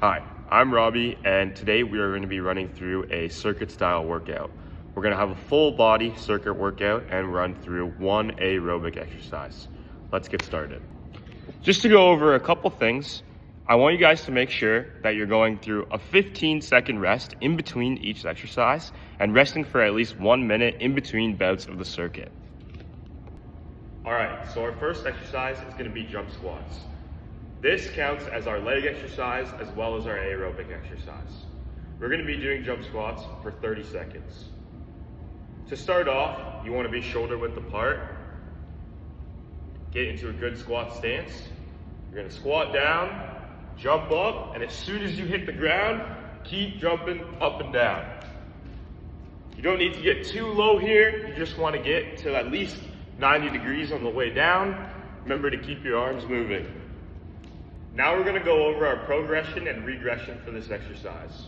Hi, I'm Robbie, and today we are going to be running through a circuit style workout. We're going to have a full body circuit workout and run through one aerobic exercise. Let's get started. Just to go over a couple things, I want you guys to make sure that you're going through a 15-second rest in between each exercise and resting for at least 1 minute in between bouts of the circuit. All right, so our first exercise is going to be jump squats. This counts as our leg exercise as well as our aerobic exercise. We're going to be doing jump squats for 30 seconds. To start off, you want to be shoulder width apart. Get into a good squat stance. You're going to squat down, jump up, and as soon as you hit the ground, keep jumping up and down. You don't need to get too low here. You just want to get to at least 90 degrees on the way down. Remember to keep your arms moving. Now we're going to go over our progression and regression for this exercise.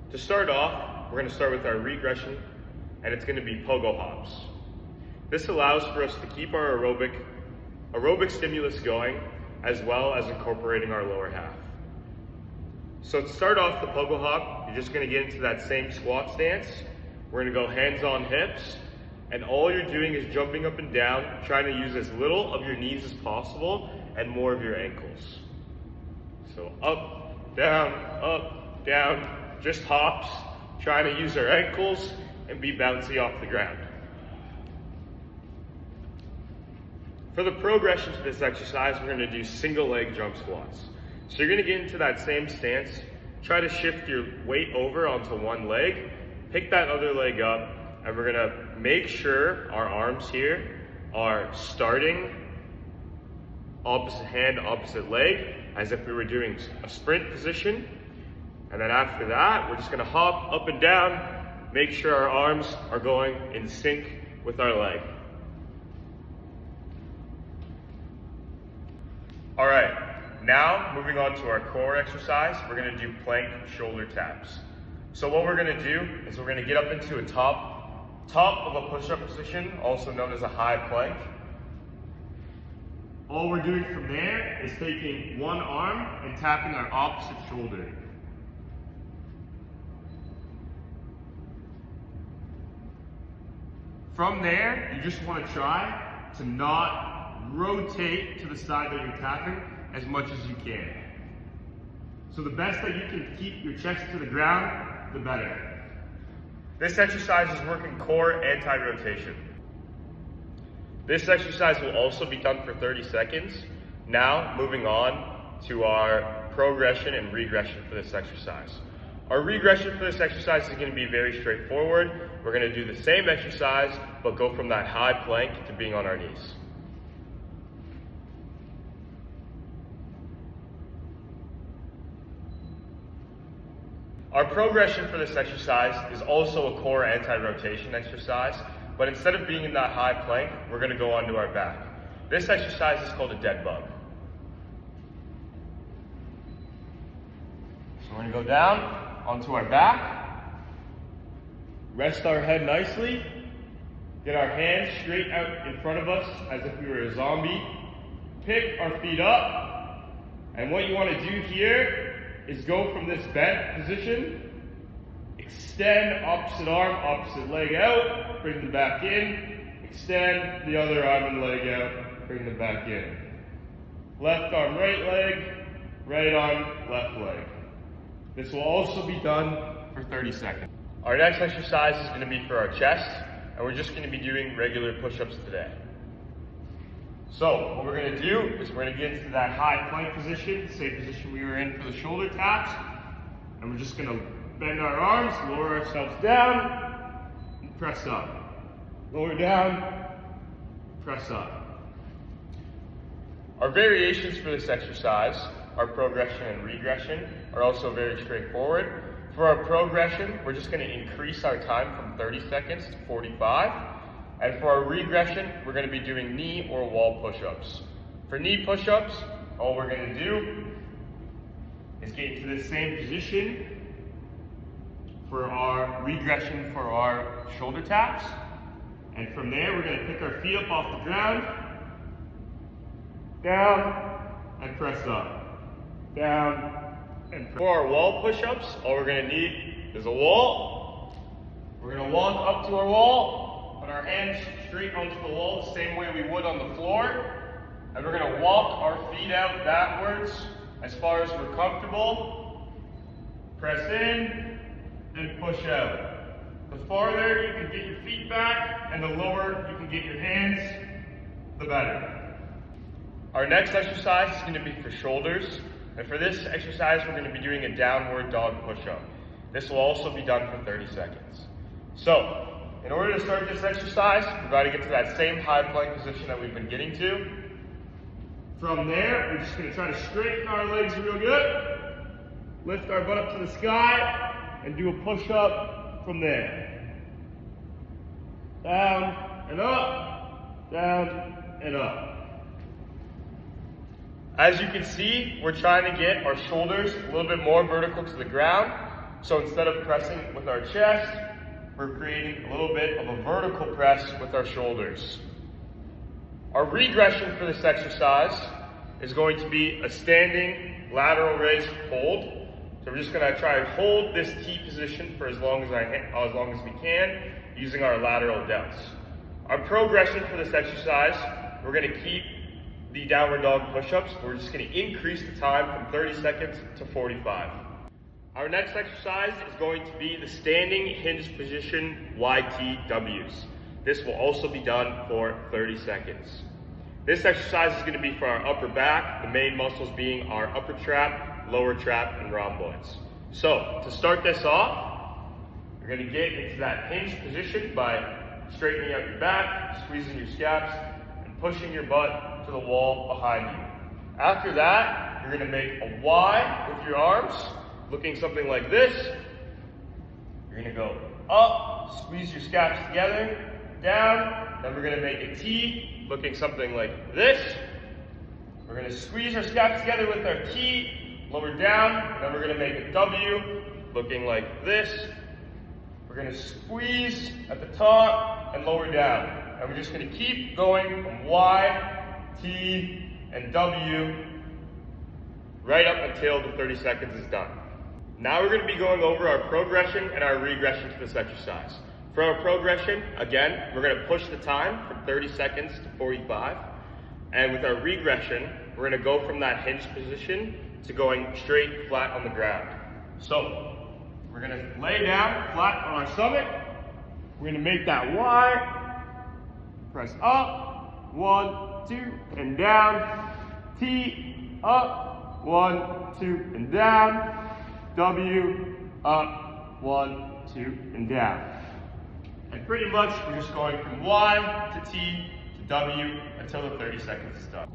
To start off, we're going to start with our regression, and it's going to be pogo hops. This allows for us to keep our aerobic stimulus going, as well as incorporating our lower half. So to start off the pogo hop, you're just going to get into that same squat stance. We're going to go hands on hips, and all you're doing is jumping up and down, trying to use as little of your knees as possible and more of your ankles. So up, down, just hops, trying to use our ankles and be bouncy off the ground. For the progression to this exercise, we're going to do single leg jump squats. So you're going to get into that same stance, try to shift your weight over onto one leg, pick that other leg up, and we're going to make sure our arms here are starting opposite hand, opposite leg, as if we were doing a sprint position. And then after that, we're just going to hop up and down, make sure our arms are going in sync with our leg. All right, now moving on to our core exercise, we're going to do plank shoulder taps. So what we're going to do is we're going to get up into a top of a push-up position, also known as a high plank. All we're doing from there is taking one arm and tapping our opposite shoulder. From there, you just want to try to not rotate to the side that you're tapping as much as you can. So the best that you can keep your chest to the ground, the better. This exercise is working core anti-rotation. This exercise will also be done for 30 seconds. Now, moving on to our progression and regression for this exercise. Our regression for this exercise is going to be very straightforward. We're going to do the same exercise, but go from that high plank to being on our knees. Our progression for this exercise is also a core anti-rotation exercise, but instead of being in that high plank, we're going to go onto our back. This exercise is called a dead bug. So we're going to go down onto our back, rest our head nicely, get our hands straight out in front of us as if we were a zombie, pick our feet up, and what you want to do here is go from this bent position, extend opposite arm, opposite leg out, bring them back in, extend the other arm and leg out, bring them back in. Left arm, right leg, right arm, left leg. This will also be done for 30 seconds. Our next exercise is going to be for our chest, and we're just going to be doing regular push-ups today. So what we're going to do is we're going to get into that high plank position, same position we were in for the shoulder taps, and we're just going to bend our arms, lower ourselves down, and press up. Lower down, press up. Our variations for this exercise, our progression and regression, are also very straightforward. For our progression, we're just going to increase our time from 30 seconds to 45. And for our regression, we're going to be doing knee or wall push-ups. For knee push-ups, all we're going to do is get into the same position for our regression for our shoulder taps. And from there, we're going to pick our feet up off the ground, down, and press up. Down, And for our wall push-ups, all we're gonna need is a wall. We're gonna walk up to our wall, put our hands straight onto the wall the same way we would on the floor. And we're gonna walk our feet out backwards as far as we're comfortable. Press in and push out. The farther you can get your feet back and the lower you can get your hands, the better. Our next exercise is gonna be for shoulders. And for this exercise, we're gonna be doing a downward dog push-up. This will also be done for 30 seconds. So, in order to start this exercise, we've got to get to that same high plank position that we've been getting to. From there, we're just gonna try to straighten our legs real good, lift our butt up to the sky, and do a push-up from there. Down and up, down and up. As you can see, we're trying to get our shoulders a little bit more vertical to the ground. So instead of pressing with our chest, we're creating a little bit of a vertical press with our shoulders. Our regression for this exercise is going to be a standing lateral raise hold. So we're just going to try and hold this T position for as long as we can using our lateral delts. Our progression for this exercise, we're going to keep the downward dog push-ups. We're just going to increase the time from 30 seconds to 45. Our next exercise is going to be the standing hinge position YTWs. This will also be done for 30 seconds. This exercise is going to be for our upper back, the main muscles being our upper trap, lower trap, and rhomboids. So, to start this off, you're going to get into that hinge position by straightening out your back, squeezing your scaps, and pushing your butt to the wall behind you. After that, you're going to make a Y with your arms, looking something like this. You're going to go up, squeeze your scaps together, down, then we're going to make a T, looking something like this. We're going to squeeze our scaps together with our T, lower down, and then we're going to make a W, looking like this. We're going to squeeze at the top and lower down. And we're just going to keep going from Y, T, and W right up until the 30 seconds is done. Now we're going to be going over our progression and our regression to this exercise. For our progression, again, we're going to push the time from 30 seconds to 45. And with our regression, we're going to go from that hinge position to going straight flat on the ground. So, we're going to lay down flat on our stomach. We're going to make that Y. Press up, 1, 2, and down. T, up, 1, 2, and down. W, up, 1, 2, and down. And pretty much we're just going from Y to T to W until the 30 seconds is done.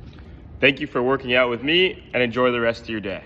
Thank you for working out with me and enjoy the rest of your day.